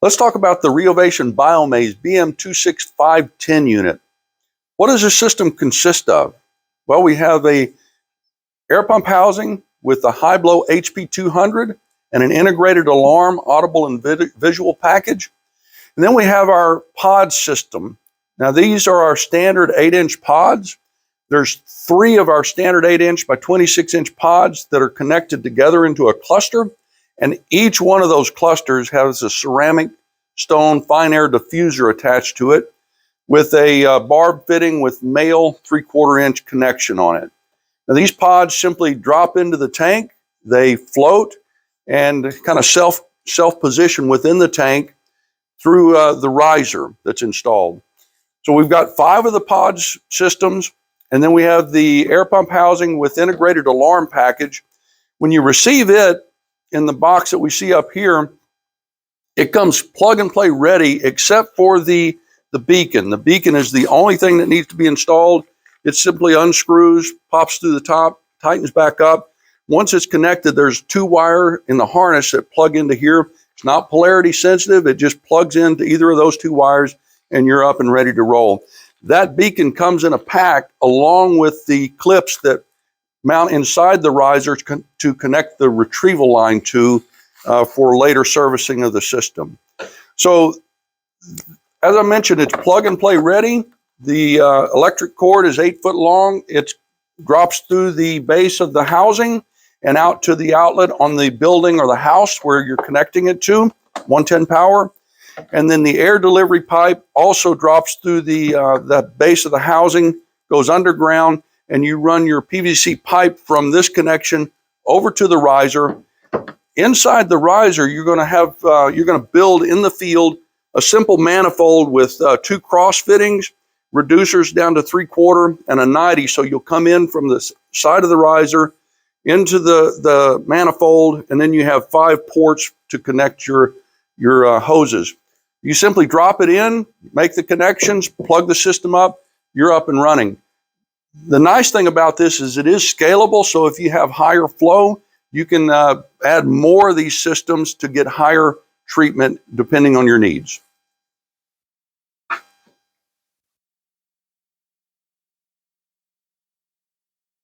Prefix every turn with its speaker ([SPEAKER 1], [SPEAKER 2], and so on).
[SPEAKER 1] Let's talk about the RioVation BioMaze BM26510 unit. What does this system consist of? Well, we have a air pump housing with a high blow HP 200 and an integrated alarm, audible and visual package. And then we have our pod system. Now these are our standard 8-inch pods. There's 3 of our standard 8-inch by 26-inch pods that are connected together into a cluster. And each one of those clusters has a ceramic stone fine air diffuser attached to it with a barb fitting with male 3/4 inch connection on it. Now these pods simply drop into the tank, they float and kind of self-position within the tank through the riser that's installed. So we've got 5 of the pods systems, and then we have the air pump housing with integrated alarm package. When you receive it in the box that we see up here, it comes plug and play ready except for the beacon. The beacon is the only thing that needs to be installed. It simply unscrews, pops through the top, tightens back up. Once it's connected, there's 2 wire in the harness that plug into here. It's not polarity sensitive. It just plugs into either of those 2 wires and you're up and ready to roll. That beacon comes in a pack along with the clips that mount inside the riser to connect the retrieval line to for later servicing of the system. So as I mentioned, it's plug and play ready. The electric cord is 8 foot long. It drops through the base of the housing and out to the outlet on the building or the house where you're connecting it to, 110 power. And then the air delivery pipe also drops through the base of the housing, goes underground, and you run your PVC pipe from this connection over to the riser. Inside the riser, you're going to build in the field a simple manifold with 2 cross fittings, reducers down to 3/4 and a 90. So you'll come in from the side of the riser into the manifold, and then you have 5 ports to connect your hoses. You simply drop it in, make the connections, plug the system up, you're up and running. The nice thing about this is it is scalable, so if you have higher flow, you can add more of these systems to get higher treatment depending on your needs.